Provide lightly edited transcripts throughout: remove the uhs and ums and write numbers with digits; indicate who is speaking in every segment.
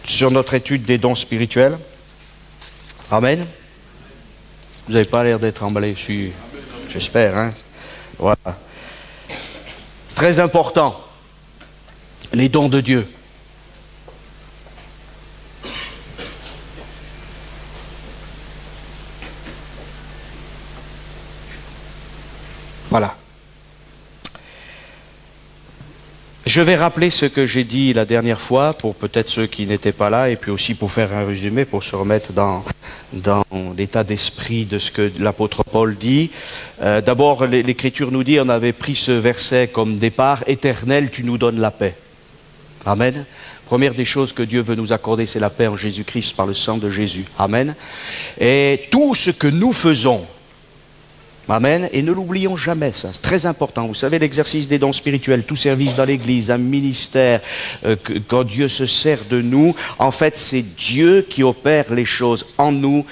Speaker 1: sur notre étude des dons spirituels. Amen. Vous n'avez pas l'air d'être emballé, j'espère. Hein? Voilà. C'est très important, les dons de Dieu. Voilà. Je vais rappeler ce que j'ai dit la dernière fois pour peut-être ceux qui n'étaient pas là et puis aussi pour faire un résumé, pour se remettre dans l'état d'esprit de ce que l'apôtre Paul dit. D'abord, l'Écriture nous dit, on avait pris ce verset comme départ, « Éternel, tu nous donnes la paix ». Amen. Première des choses que Dieu veut nous accorder, c'est la paix en Jésus-Christ par le sang de Jésus. Amen. Et tout ce que nous faisons, amen. Et ne l'oublions jamais, ça. C'est très important. Vous savez, l'exercice des dons spirituels, tout service dans l'Église, un ministère, quand Dieu se sert de nous, en fait, c'est Dieu qui opère les choses en nous,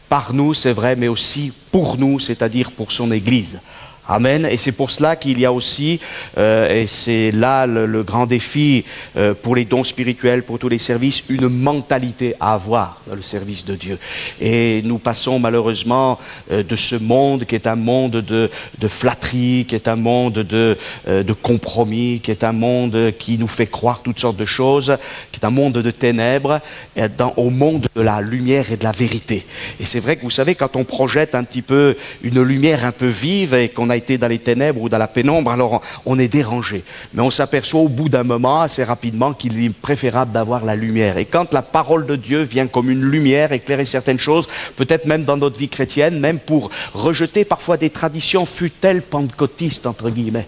Speaker 1: par nous, c'est vrai, mais aussi pour nous, c'est-à-dire pour son Église. Amen. Et c'est pour cela qu'il y a aussi, et c'est là le grand défi pour les dons spirituels, pour tous les services, une mentalité à avoir dans le service de Dieu. Et nous passons malheureusement de ce monde qui est un monde de flatterie, qui est un monde de compromis, qui est un monde qui nous fait croire toutes sortes de choses, qui est un monde de ténèbres, au monde de la lumière et de la vérité. Et c'est vrai que vous savez, quand on projette un petit peu une lumière un peu vive et qu'on a été dans les ténèbres ou dans la pénombre, alors on est dérangé. Mais on s'aperçoit au bout d'un moment, assez rapidement, qu'il est préférable d'avoir la lumière. Et quand la parole de Dieu vient comme une lumière, éclairer certaines choses, peut-être même dans notre vie chrétienne, même pour rejeter parfois des traditions, fût-elles pentecôtistes, entre guillemets,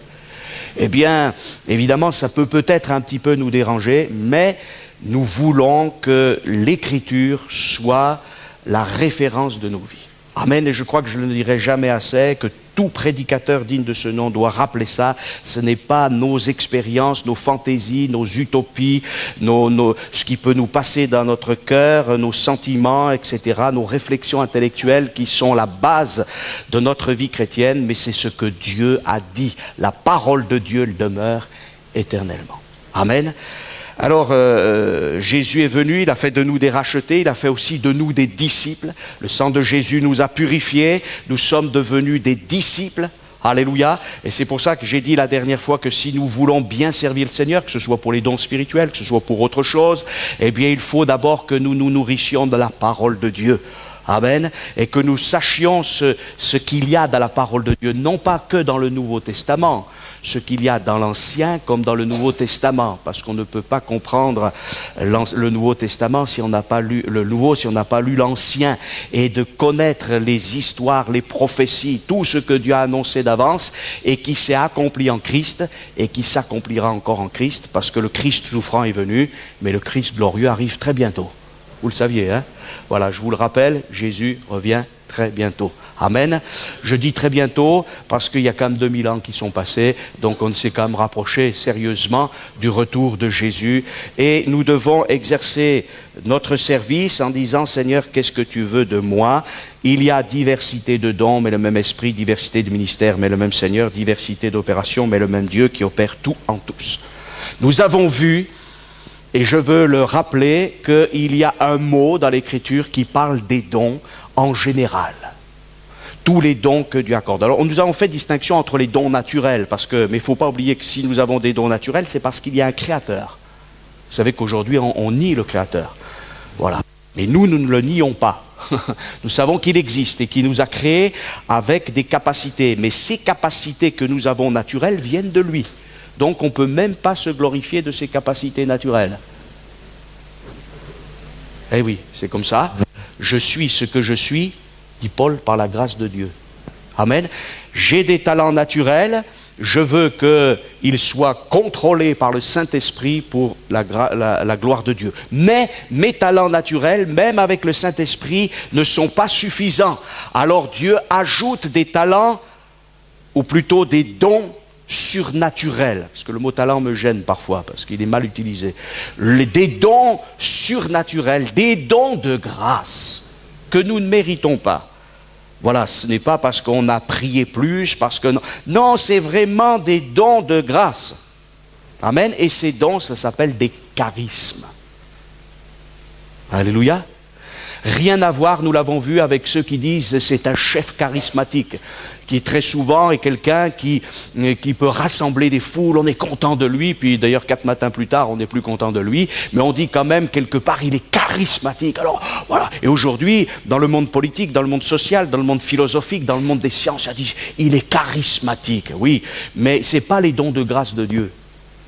Speaker 1: eh bien, évidemment, ça peut-être un petit peu nous déranger, mais nous voulons que l'Écriture soit la référence de nos vies. Amen. Et je crois que je ne le dirai jamais assez, que tout prédicateur digne de ce nom doit rappeler ça. Ce n'est pas nos expériences, nos fantaisies, nos utopies, ce qui peut nous passer dans notre cœur, nos sentiments, etc., nos réflexions intellectuelles qui sont la base de notre vie chrétienne, mais c'est ce que Dieu a dit. La parole de Dieu demeure éternellement. Amen. Alors, Jésus est venu, il a fait de nous des rachetés, il a fait aussi de nous des disciples. Le sang de Jésus nous a purifiés, nous sommes devenus des disciples. Alléluia. Et c'est pour ça que j'ai dit la dernière fois que si nous voulons bien servir le Seigneur, que ce soit pour les dons spirituels, que ce soit pour autre chose, eh bien, il faut d'abord que nous nous nourrissions de la parole de Dieu. Amen. Et que nous sachions ce qu'il y a dans la parole de Dieu, non pas que dans le Nouveau Testament, ce qu'il y a dans l'Ancien comme dans le Nouveau Testament, parce qu'on ne peut pas comprendre le Nouveau Testament si on n'a pas lu le Nouveau, si on n'a pas lu l'Ancien, et de connaître les histoires, les prophéties, tout ce que Dieu a annoncé d'avance et qui s'est accompli en Christ et qui s'accomplira encore en Christ, parce que le Christ souffrant est venu, mais le Christ glorieux arrive très bientôt. Vous le saviez, hein? Voilà, je vous le rappelle, Jésus revient très bientôt. Amen. Je dis très bientôt parce qu'il y a quand même 2000 ans qui sont passés, donc on s'est quand même rapproché sérieusement du retour de Jésus. Et nous devons exercer notre service en disant, Seigneur, qu'est-ce que tu veux de moi? Il y a diversité de dons, mais le même esprit, diversité de ministères, mais le même Seigneur, diversité d'opérations, mais le même Dieu qui opère tout en tous. Nous avons vu, et je veux le rappeler, qu'il y a un mot dans l'Écriture qui parle des dons en général. Tous les dons que Dieu accorde. Alors, nous avons fait distinction entre les dons naturels, mais il ne faut pas oublier que si nous avons des dons naturels, c'est parce qu'il y a un Créateur. Vous savez qu'aujourd'hui, on nie le Créateur. Voilà. Mais nous ne le nions pas. Nous savons qu'il existe et qu'il nous a créés avec des capacités. Mais ces capacités que nous avons naturelles viennent de lui. Donc on ne peut même pas se glorifier de ses capacités naturelles. Eh oui, c'est comme ça. Je suis ce que je suis, dit Paul, par la grâce de Dieu. Amen. J'ai des talents naturels, je veux qu'ils soient contrôlés par le Saint-Esprit pour la gloire de Dieu. Mais mes talents naturels, même avec le Saint-Esprit, ne sont pas suffisants. Alors Dieu ajoute des talents, ou plutôt des dons surnaturels, parce que le mot talent me gêne parfois, parce qu'il est mal utilisé. Des dons surnaturels, des dons de grâce, que nous ne méritons pas. Voilà, ce n'est pas parce qu'on a prié plus, parce que... Non, c'est vraiment des dons de grâce. Amen. Et ces dons, ça s'appelle des charismes. Alléluia. Rien à voir, nous l'avons vu, avec ceux qui disent c'est un chef charismatique, qui très souvent est quelqu'un qui peut rassembler des foules, on est content de lui, puis d'ailleurs 4 matins plus tard, on n'est plus content de lui, mais on dit quand même quelque part, il est charismatique. Alors voilà, et aujourd'hui, dans le monde politique, dans le monde social, dans le monde philosophique, dans le monde des sciences, on dit, il est charismatique, oui, mais ce n'est pas les dons de grâce de Dieu.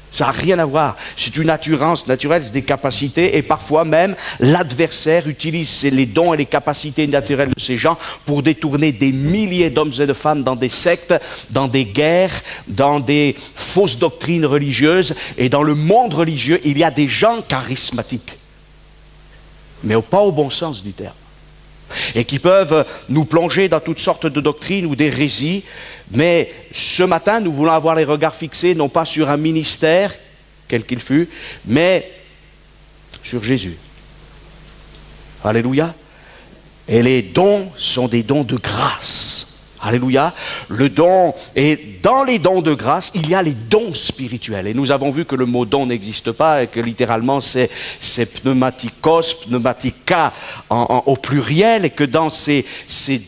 Speaker 1: Ça n'a rien à voir. C'est une assurance naturelle, c'est des capacités, et parfois même l'adversaire utilise les dons et les capacités naturelles de ces gens pour détourner des milliers d'hommes et de femmes dans des sectes, dans des guerres, dans des fausses doctrines religieuses. Et dans le monde religieux, il y a des gens charismatiques, mais pas au bon sens du terme, et qui peuvent nous plonger dans toutes sortes de doctrines ou d'hérésies. Mais ce matin, nous voulons avoir les regards fixés non pas sur un ministère, quel qu'il fût, mais sur Jésus. Alléluia. Et les dons sont des dons de grâce. Alléluia. Le don, et dans les dons de grâce, il y a les dons spirituels. Et nous avons vu que le mot don n'existe pas et que littéralement c'est pneumatikos, pneumatika au pluriel, et que dans ces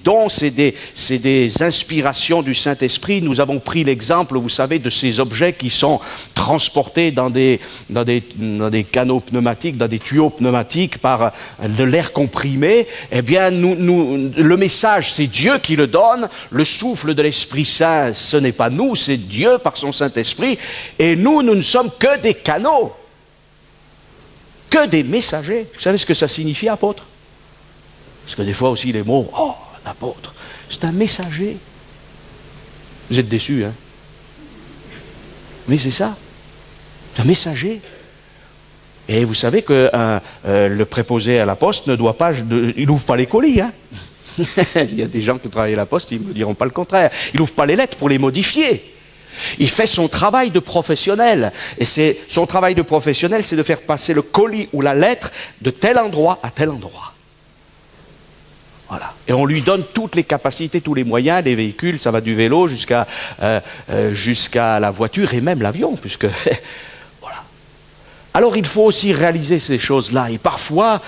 Speaker 1: dons, c'est des inspirations du Saint-Esprit. Nous avons pris l'exemple, vous savez, de ces objets qui sont transportés dans des canaux pneumatiques, dans des tuyaux pneumatiques par de l'air comprimé. Eh bien, le message, c'est Dieu qui le donne. Le souffle de l'Esprit Saint, ce n'est pas nous, c'est Dieu par son Saint-Esprit. Et nous ne sommes que des canaux, que des messagers. Vous savez ce que ça signifie, apôtre? Parce que des fois aussi les mots, oh, l'apôtre, c'est un messager. Vous êtes déçus, hein? Mais c'est ça, un messager. Et vous savez que le préposé à la poste ne doit pas, il n'ouvre pas les colis, hein? Il y a des gens qui travaillent à la poste, ils ne me diront pas le contraire. Il n'ouvre pas les lettres pour les modifier. Il fait son travail de professionnel. Et son travail de professionnel, c'est de faire passer le colis ou la lettre de tel endroit à tel endroit. Voilà. Et on lui donne toutes les capacités, tous les moyens, les véhicules, ça va du vélo jusqu'à la voiture et même l'avion, puisque... Alors il faut aussi réaliser ces choses-là. Et parfois,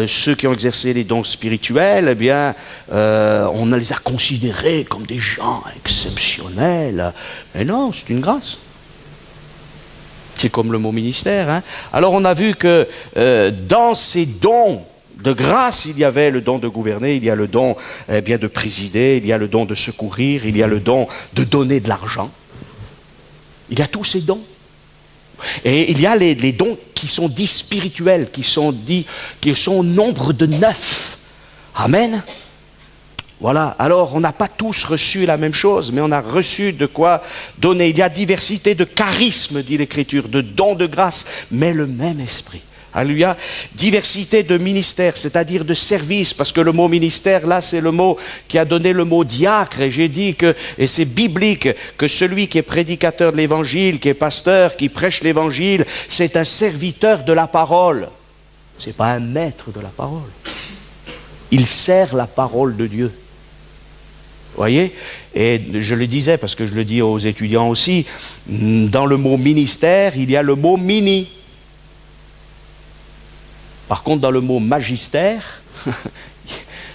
Speaker 1: ceux qui ont exercé les dons spirituels, eh bien, on les a considérés comme des gens exceptionnels. Mais non, c'est une grâce. C'est comme le mot ministère, hein. Alors on a vu que dans ces dons de grâce, il y avait le don de gouverner, il y a le don bien de présider, il y a le don de secourir, il y a le don de donner de l'argent. Il y a tous ces dons. Et il y a les dons qui sont dits spirituels, qui sont au nombre de 9. Amen. Voilà. Alors, on n'a pas tous reçu la même chose, mais on a reçu de quoi donner. Il y a diversité de charismes, dit l'Écriture, de dons de grâce, mais le même esprit. Alléluia. Diversité de ministères, c'est-à-dire de services, parce que le mot ministère, là, c'est le mot qui a donné le mot diacre, et j'ai dit que, et c'est biblique, que celui qui est prédicateur de l'évangile, qui est pasteur, qui prêche l'évangile, c'est un serviteur de la parole. C'est pas un maître de la parole. Il sert la parole de Dieu. Vous voyez? Et je le disais, parce que je le dis aux étudiants aussi, dans le mot ministère, il y a le mot mini. Par contre, dans le mot magistère,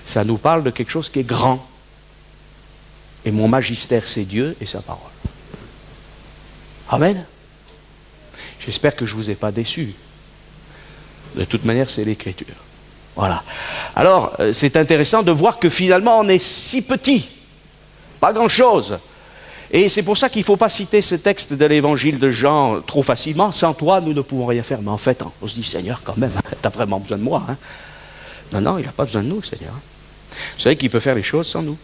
Speaker 1: ça nous parle de quelque chose qui est grand. Et mon magistère, c'est Dieu et sa parole. Amen. J'espère que je ne vous ai pas déçus. De toute manière, c'est l'Écriture. Voilà. Alors, c'est intéressant de voir que finalement, on est si petit. Pas grand-chose. Et c'est pour ça qu'il ne faut pas citer ce texte de l'évangile de Jean trop facilement. Sans toi, nous ne pouvons rien faire. Mais en fait, on se dit, Seigneur, quand même, tu as vraiment besoin de moi. Hein? Non, il n'a pas besoin de nous, Seigneur. Vous savez qu'il peut faire les choses sans nous.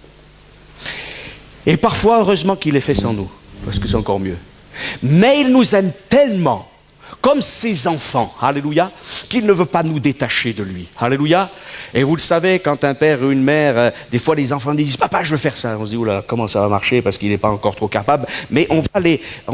Speaker 1: Et parfois, heureusement qu'il les fait sans nous, parce que c'est encore mieux. Mais il nous aime tellement, comme ses enfants, alléluia, qu'il ne veut pas nous détacher de lui, alléluia. Et vous le savez, quand un père ou une mère, des fois les enfants disent « Papa, je veux faire ça », on se dit « Oula, comment ça va marcher parce qu'il n'est pas encore trop capable ». Mais on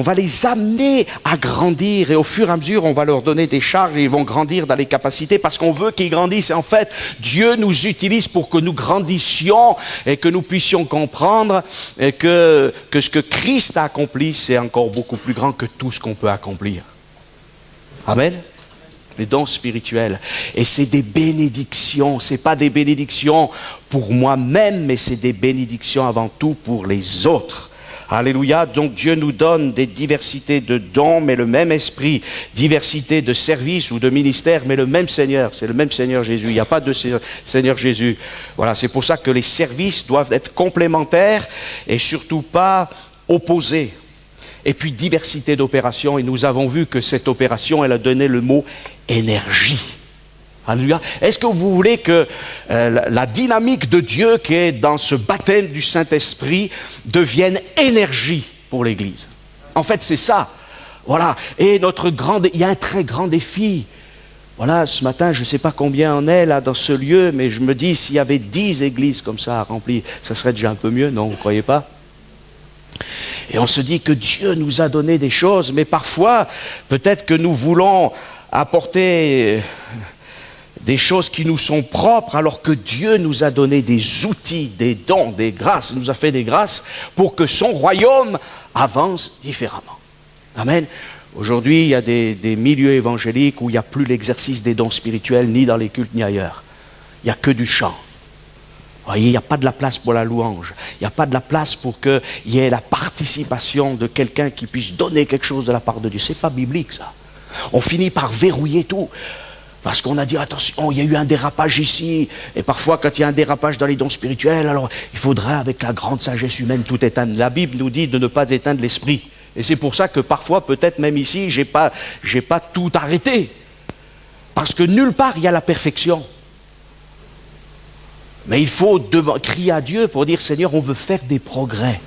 Speaker 1: va les amener à grandir, et au fur et à mesure, on va leur donner des charges et ils vont grandir dans les capacités parce qu'on veut qu'ils grandissent. Et en fait, Dieu nous utilise pour que nous grandissions et que nous puissions comprendre que ce que Christ a accompli, c'est encore beaucoup plus grand que tout ce qu'on peut accomplir. Amen. les dons spirituels. Et c'est des bénédictions, c'est pas des bénédictions pour moi-même, mais c'est des bénédictions avant tout pour les autres. Alléluia. Donc Dieu nous donne des diversités de dons, mais le même esprit, diversité de services ou de ministères, mais le même Seigneur. C'est le même Seigneur Jésus. Il n'y a pas de Seigneur Jésus. Voilà, c'est pour ça que les services doivent être complémentaires et surtout pas opposés. Et puis diversité d'opérations. Et nous avons vu que cette opération, elle a donné le mot énergie. Alléluia. Est-ce que vous voulez que la dynamique de Dieu qui est dans ce baptême du Saint-Esprit devienne énergie pour l'Église? En fait, c'est ça. Voilà. Et il y a un très grand défi. Voilà, ce matin, je ne sais pas combien on est là dans ce lieu, mais je me dis, s'il y avait 10 églises comme ça remplies, ça serait déjà un peu mieux, non, vous ne croyez pas? Et on se dit que Dieu nous a donné des choses, mais parfois, peut-être que nous voulons apporter des choses qui nous sont propres, alors que Dieu nous a donné des outils, des dons, des grâces, il nous a fait des grâces pour que son royaume avance différemment. Amen. Aujourd'hui, il y a des milieux évangéliques où il n'y a plus l'exercice des dons spirituels, ni dans les cultes, ni ailleurs. Il n'y a que du chant. Vous voyez, il n'y a pas de la place pour la louange. Il n'y a pas de la place pour qu'il y ait la participation de quelqu'un qui puisse donner quelque chose de la part de Dieu. Ce n'est pas biblique, ça. On finit par verrouiller tout. Parce qu'on a dit, attention, il y a eu un dérapage ici. Et parfois, quand il y a un dérapage dans les dons spirituels, alors il faudrait, avec la grande sagesse humaine, tout éteindre. La Bible nous dit de ne pas éteindre l'esprit. Et c'est pour ça que parfois, peut-être même ici, j'ai pas tout arrêté. Parce que nulle part, il y a la perfection. Mais il faut crier à Dieu pour dire, Seigneur, on veut faire des progrès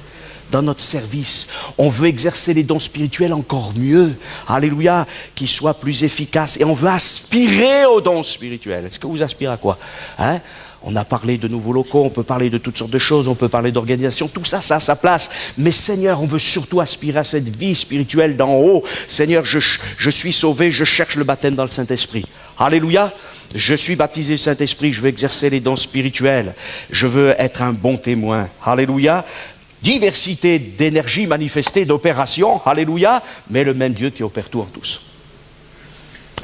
Speaker 1: dans notre service. On veut exercer les dons spirituels encore mieux. Alléluia, qu'ils soient plus efficaces. Et on veut aspirer aux dons spirituels. Est-ce que vous aspirez à quoi? On a parlé de nouveaux locaux, on peut parler de toutes sortes de choses, on peut parler d'organisation, tout ça, ça a sa place. Mais Seigneur, on veut surtout aspirer à cette vie spirituelle d'en haut. Seigneur, je suis sauvé, je cherche le baptême dans le Saint-Esprit. Alléluia. Je suis baptisé du Saint-Esprit, je veux exercer les dons spirituels. Je veux être un bon témoin. Alléluia. Diversité d'énergie manifestée, d'opérations, alléluia, mais le même Dieu qui opère tout en tous.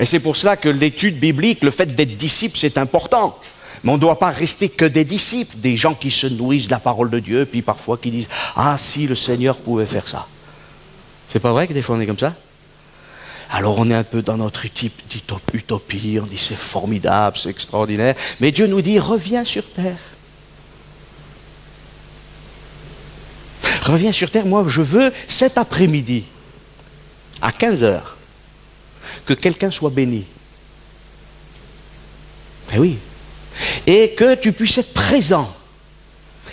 Speaker 1: Et c'est pour cela que l'étude biblique, le fait d'être disciple, c'est important. Mais on ne doit pas rester que des disciples, des gens qui se nourrissent de la parole de Dieu, puis parfois qui disent « Ah, si le Seigneur pouvait faire ça ». C'est pas vrai que des fois on est comme ça? Alors on est un peu dans notre utopie, on dit c'est formidable, c'est extraordinaire, mais Dieu nous dit « Reviens sur terre ». Reviens sur terre, moi je veux cet après-midi, à 15h, que quelqu'un soit béni. Eh oui. Et que tu puisses être présent.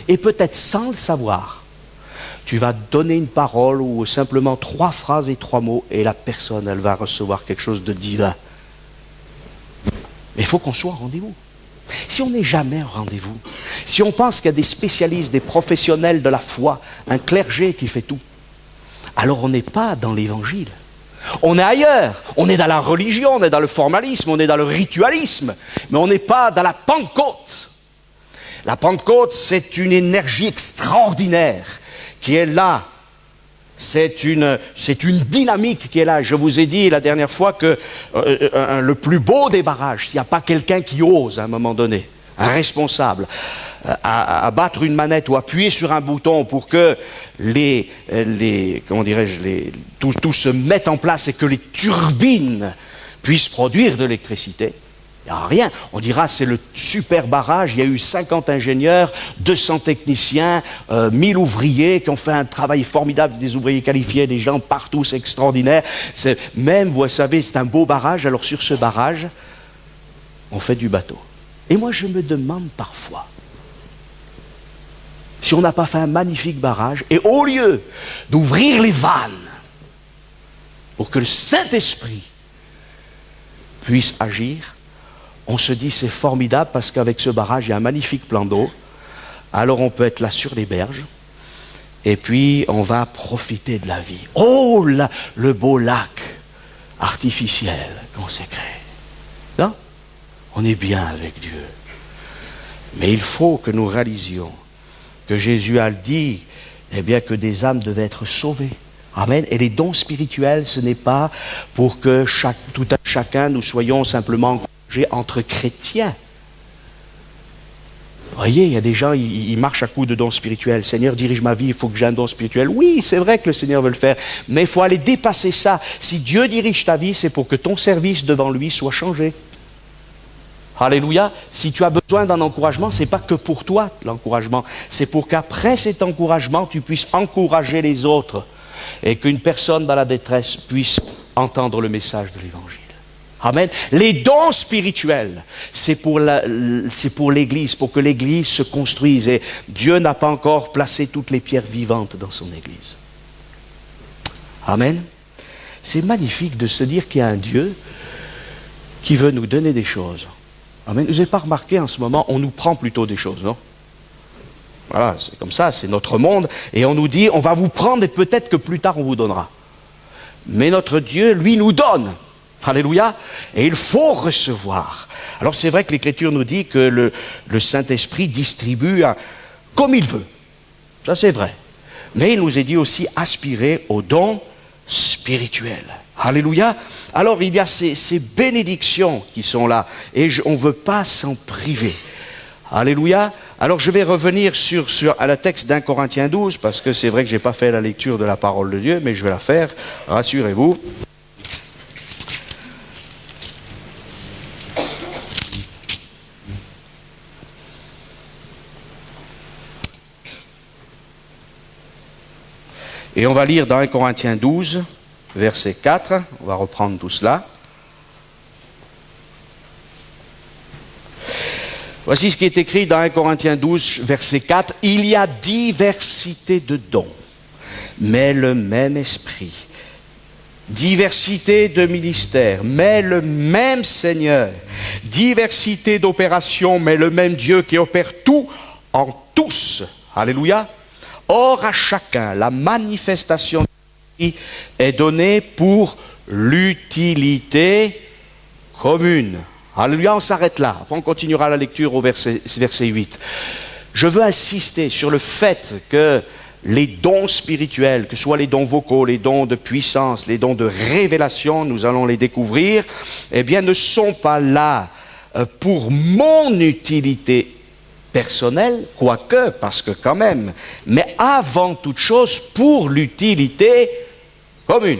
Speaker 1: Et peut-être sans le savoir, tu vas donner une parole ou simplement 3 phrases et 3 mots et la personne, elle va recevoir quelque chose de divin. Mais il faut qu'on soit au rendez-vous. Si on n'est jamais au rendez-vous, si on pense qu'il y a des spécialistes, des professionnels de la foi, un clergé qui fait tout, alors on n'est pas dans l'évangile. On est ailleurs, on est dans la religion, on est dans le formalisme, on est dans le ritualisme, mais on n'est pas dans la Pentecôte. La Pentecôte, c'est une énergie extraordinaire qui est là. C'est une dynamique qui est là. Je vous ai dit la dernière fois que le plus beau des barrages, s'il n'y a pas quelqu'un qui ose à un moment donné, un responsable, à battre une manette ou appuyer sur un bouton pour que tout se mette en place et que les turbines puissent produire de l'électricité. Il n'y a rien. On dira c'est le super barrage, il y a eu 50 ingénieurs, 200 techniciens, 1000 ouvriers qui ont fait un travail formidable, des ouvriers qualifiés, des gens partout, c'est extraordinaire. Même, vous savez, c'est un beau barrage, alors sur ce barrage, on fait du bateau. Et moi je me demande parfois, si on n'a pas fait un magnifique barrage, et au lieu d'ouvrir les vannes pour que le Saint-Esprit puisse agir, on se dit c'est formidable parce qu'avec ce barrage, il y a un magnifique plan d'eau. Alors on peut être là sur les berges et puis on va profiter de la vie. Oh là, le beau lac artificiel qu'on s'est créé. Non? On est bien avec Dieu. Mais il faut que nous réalisions que Jésus a dit, eh bien, que des âmes devaient être sauvées. Amen. Et les dons spirituels, ce n'est pas pour que tout un chacun, nous soyons simplement encouragés entre chrétiens. Vous voyez, il y a des gens, ils marchent à coups de dons spirituels. Seigneur, dirige ma vie, il faut que j'ai un don spirituel. Oui, c'est vrai que le Seigneur veut le faire, mais il faut aller dépasser ça. Si Dieu dirige ta vie, c'est pour que ton service devant lui soit changé. Alléluia. Si tu as besoin d'un encouragement, ce n'est pas que pour toi l'encouragement. C'est pour qu'après cet encouragement, tu puisses encourager les autres et qu'une personne dans la détresse puisse entendre le message de l'Évangile. Amen. Les dons spirituels, c'est pour l'Église, pour que l'Église se construise. Et Dieu n'a pas encore placé toutes les pierres vivantes dans son Église. Amen. C'est magnifique de se dire qu'il y a un Dieu qui veut nous donner des choses. Amen. Vous n'avez pas remarqué en ce moment, on nous prend plutôt des choses, non? Voilà, c'est comme ça, c'est notre monde. Et on nous dit, on va vous prendre et peut-être que plus tard on vous donnera. Mais notre Dieu, lui, nous donne. Alléluia. Et il faut recevoir. Alors c'est vrai que l'Écriture nous dit que le Saint-Esprit distribue comme il veut. Ça c'est vrai. Mais il nous est dit aussi aspirer aux dons spirituels. Alléluia. Alors il y a ces bénédictions qui sont là. Et on ne veut pas s'en priver. Alléluia. Alors je vais revenir à la texte d'1 Corinthiens 12, parce que c'est vrai que je n'ai pas fait la lecture de la parole de Dieu, mais je vais la faire. Rassurez-vous. Et on va lire dans 1 Corinthiens 12, verset 4. On va reprendre tout cela. Voici ce qui est écrit dans 1 Corinthiens 12, verset 4. Il y a diversité de dons, mais le même esprit. Diversité de ministères, mais le même Seigneur. Diversité d'opérations, mais le même Dieu qui opère tout en tous. Alléluia. Or, à chacun, la manifestation de l'Esprit est donnée pour l'utilité commune. Alléluia, on s'arrête là. Après, on continuera la lecture au verset 8. Je veux insister sur le fait que les dons spirituels, que ce soit les dons vocaux, les dons de puissance, les dons de révélation, nous allons les découvrir, eh bien, ne sont pas là pour mon utilité personnelle, quoique, parce que quand même, mais avant toute chose, pour l'utilité commune.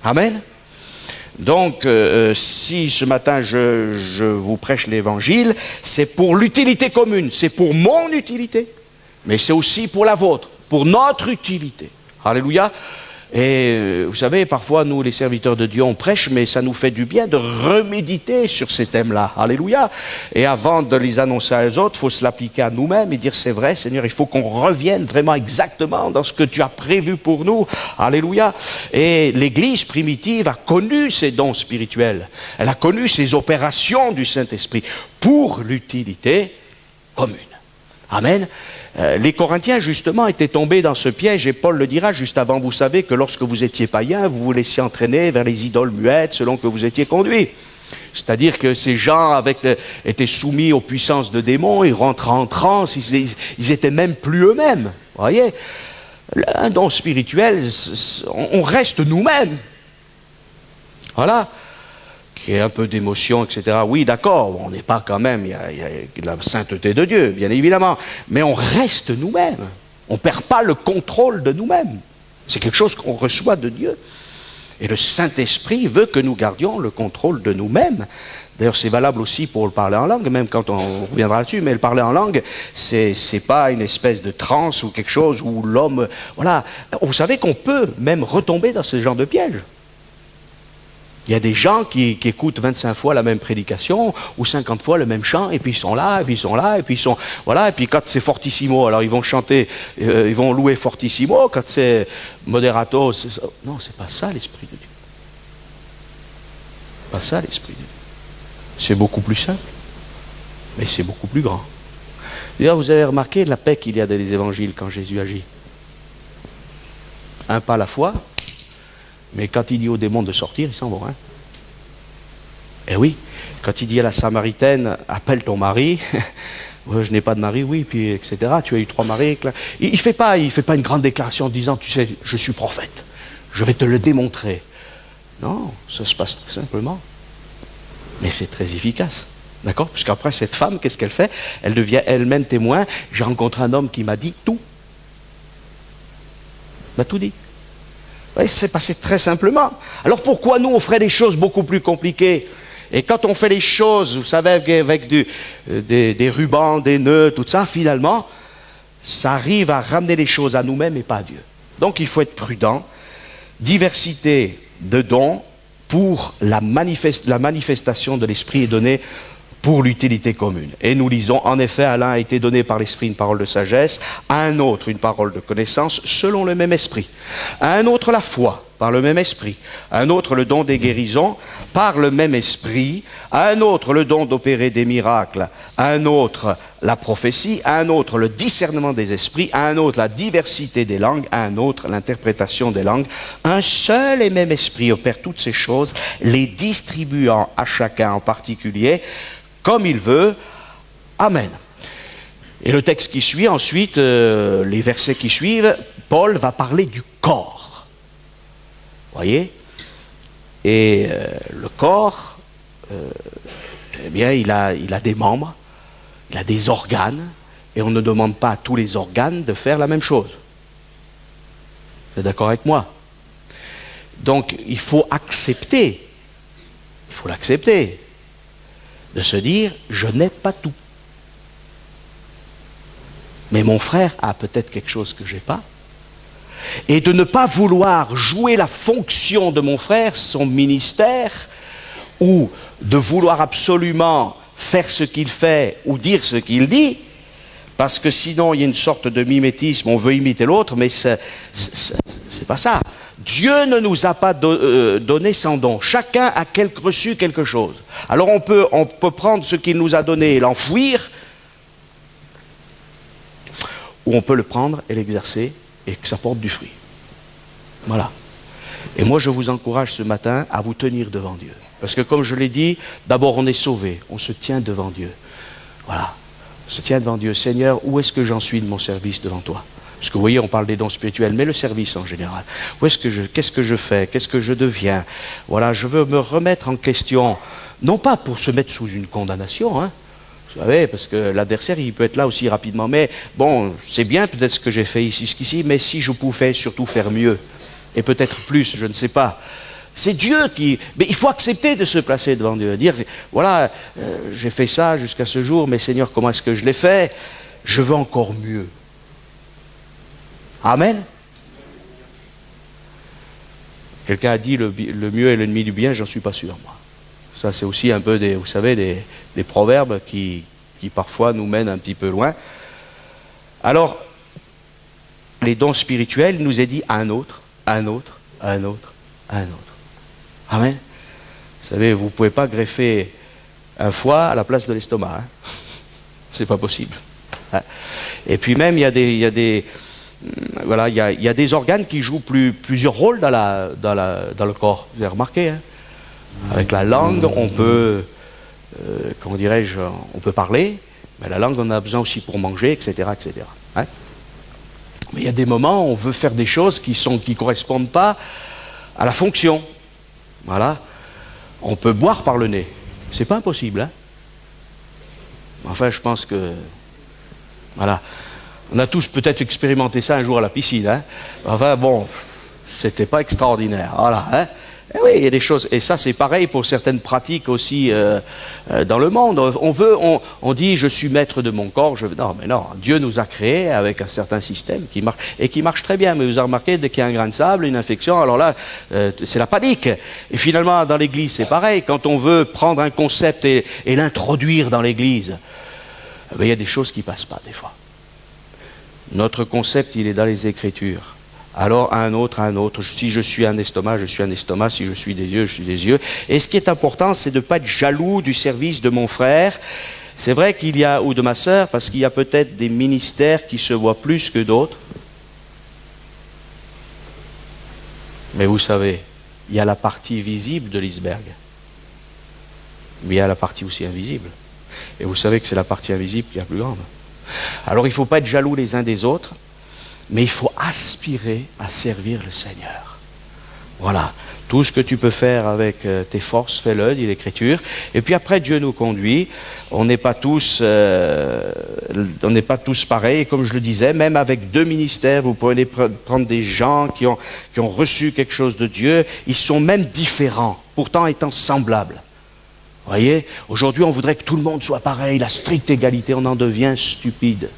Speaker 1: Amen. Donc, si ce matin je vous prêche l'évangile, c'est pour l'utilité commune, c'est pour mon utilité, mais c'est aussi pour la vôtre, pour notre utilité. Alléluia. Et vous savez, parfois, nous, les serviteurs de Dieu, on prêche, mais ça nous fait du bien de reméditer sur ces thèmes-là. Alléluia. Et avant de les annoncer aux autres, il faut se l'appliquer à nous-mêmes et dire, c'est vrai, Seigneur, il faut qu'on revienne vraiment exactement dans ce que tu as prévu pour nous. Alléluia. Et l'Église primitive a connu ces dons spirituels. Elle a connu ces opérations du Saint-Esprit pour l'utilité commune. Amen. Les Corinthiens, justement, étaient tombés dans ce piège, et Paul le dira juste avant. Vous savez que lorsque vous étiez païens, vous vous laissiez entraîner vers les idoles muettes selon que vous étiez conduits. C'est-à-dire que ces gens étaient soumis aux puissances de démons, ils rentraient en transe, ils étaient même plus eux-mêmes. Vous voyez, un don spirituel, on reste nous-mêmes. Voilà. Qu'il y ait un peu d'émotion, etc. Oui, d'accord, on n'est pas quand même, il y a la sainteté de Dieu, bien évidemment, mais on reste nous-mêmes. On ne perd pas le contrôle de nous-mêmes. C'est quelque chose qu'on reçoit de Dieu. Et le Saint-Esprit veut que nous gardions le contrôle de nous-mêmes. D'ailleurs, c'est valable aussi pour le parler en langue, même quand on reviendra là-dessus, mais le parler en langue, c'est pas une espèce de transe ou quelque chose où l'homme... Voilà. Vous savez qu'on peut même retomber dans ce genre de piège. Il y a des gens qui écoutent 25 fois la même prédication ou 50 fois le même chant, et puis ils sont là, et puis ils sont là, et puis ils sont... Voilà, et puis quand c'est fortissimo, alors ils vont chanter, ils vont louer fortissimo, quand c'est moderato, c'est ça. Non, c'est pas ça l'Esprit de Dieu. Pas ça l'Esprit de Dieu. C'est beaucoup plus simple, mais c'est beaucoup plus grand. D'ailleurs, vous avez remarqué la paix qu'il y a dans les évangiles quand Jésus agit. Un pas à la fois. Mais quand il dit aux démons de sortir, ils s'en vont. Hein. Et oui, quand il dit à la Samaritaine, appelle ton mari, Je n'ai pas de mari, oui, puis etc. Tu as eu 3 maris. Il ne fait pas une grande déclaration en disant, tu sais, je suis prophète. Je vais te le démontrer. Non, ça se passe très simplement. Mais c'est très efficace. D'accord? Puisqu'après, cette femme, qu'est-ce qu'elle fait? Elle devient elle-même témoin. J'ai rencontré un homme qui m'a dit tout. Il m'a tout dit. Oui, c'est passé très simplement. Alors pourquoi nous, on ferait des choses beaucoup plus compliquées? Et quand on fait les choses, vous savez, avec des rubans, des nœuds, tout ça, finalement, ça arrive à ramener les choses à nous-mêmes et pas à Dieu. Donc il faut être prudent. Diversité de dons pour la manifestation de l'Esprit est donnée pour l'utilité commune. Et nous lisons, en effet, à l'un a été donné par l'Esprit une parole de sagesse, à un autre une parole de connaissance, selon le même Esprit. À un autre la foi, par le même Esprit. À un autre le don des guérisons, par le même Esprit. À un autre le don d'opérer des miracles. À un autre la prophétie. À un autre le discernement des esprits. À un autre la diversité des langues. À un autre l'interprétation des langues. Un seul et même Esprit opère toutes ces choses, les distribuant à chacun en particulier, comme il veut. Amen. Et le texte qui suit, ensuite, les versets qui suivent, Paul va parler du corps. Vous voyez? Et le corps, eh bien, il a des membres, il a des organes, et on ne demande pas à tous les organes de faire la même chose. Vous êtes d'accord avec moi? Donc, il faut l'accepter, de se dire, je n'ai pas tout. Mais mon frère a peut-être quelque chose que je n'ai pas. Et de ne pas vouloir jouer la fonction de mon frère, son ministère, ou de vouloir absolument faire ce qu'il fait ou dire ce qu'il dit, parce que sinon il y a une sorte de mimétisme, on veut imiter l'autre, mais c'est pas ça. Dieu ne nous a pas donné sans don. Chacun a reçu quelque chose. Alors on peut prendre ce qu'il nous a donné et l'enfouir, ou on peut le prendre et l'exercer et que ça porte du fruit. Voilà. Et moi je vous encourage ce matin à vous tenir devant Dieu. Parce que comme je l'ai dit, d'abord on est sauvé, on se tient devant Dieu. Voilà. On se tient devant Dieu. Seigneur, où est-ce que j'en suis de mon service devant toi? Parce que vous voyez, on parle des dons spirituels, mais le service en général. Qu'est-ce que je fais? Qu'est-ce que je deviens? Voilà, je veux me remettre en question, non pas pour se mettre sous une condamnation, hein, vous savez, parce que l'adversaire, il peut être là aussi rapidement, mais bon, c'est bien peut-être ce que j'ai fait ici, jusqu'ici, mais si je pouvais surtout faire mieux, et peut-être plus, je ne sais pas. C'est Dieu qui... Mais il faut accepter de se placer devant Dieu, dire, voilà, j'ai fait ça jusqu'à ce jour, mais Seigneur, comment est-ce que je l'ai fait? Je veux encore mieux. Amen. Quelqu'un a dit le mieux est l'ennemi du bien, j'en suis pas sûr, moi. Ça, c'est aussi un peu vous savez, des proverbes qui parfois nous mènent un petit peu loin. Alors, les dons spirituels, il nous est dit à un autre, à un autre, à un autre, à un autre. Amen. Vous savez, vous ne pouvez pas greffer un foie à la place de l'estomac. Hein. C'est pas possible. Hein. Et puis même, il y a des organes qui jouent plusieurs rôles dans le corps. Vous avez remarqué, hein? Avec la langue, on peut, comment dirais-je, on peut parler, mais la langue, on en a besoin aussi pour manger, etc., etc. Hein? Mais il y a des moments où on veut faire des choses qui ne correspondent pas à la fonction. Voilà. On peut boire par le nez. C'est pas impossible, hein? Enfin, je pense que... Voilà. On a tous peut-être expérimenté ça un jour à la piscine, hein? Enfin, bon, c'était pas extraordinaire. Voilà, hein? Et oui, il y a des choses, et ça c'est pareil pour certaines pratiques aussi dans le monde. On dit je suis maître de mon corps. Non, mais non, Dieu nous a créés avec un certain système qui marche très bien. Mais vous avez remarqué, dès qu'il y a un grain de sable, une infection, alors là, c'est la panique. Et finalement, dans l'église, c'est pareil. Quand on veut prendre un concept et l'introduire dans l'église, il y a des choses qui ne passent pas des fois. Notre concept, il est dans les Écritures. Alors à un autre, si je suis un estomac, je suis un estomac, si je suis des yeux, je suis des yeux. Et ce qui est important, c'est de ne pas être jaloux du service de mon frère. C'est vrai qu'il y a, ou de ma sœur, parce qu'il y a peut-être des ministères qui se voient plus que d'autres. Mais vous savez, il y a la partie visible de l'iceberg. Mais il y a la partie aussi invisible. Et vous savez que c'est la partie invisible qui est la plus grande. Alors il ne faut pas être jaloux les uns des autres, mais il faut aspirer à servir le Seigneur. Voilà. Tout ce que tu peux faire avec tes forces, fais-le, dit l'Écriture. Et puis après, Dieu nous conduit. On n'est pas tous pareils. Et comme je le disais, même avec 2 ministères, vous pouvez prendre des gens qui ont reçu quelque chose de Dieu. Ils sont même différents, pourtant étant semblables. Vous voyez, aujourd'hui, on voudrait que tout le monde soit pareil. La stricte égalité, on en devient stupide.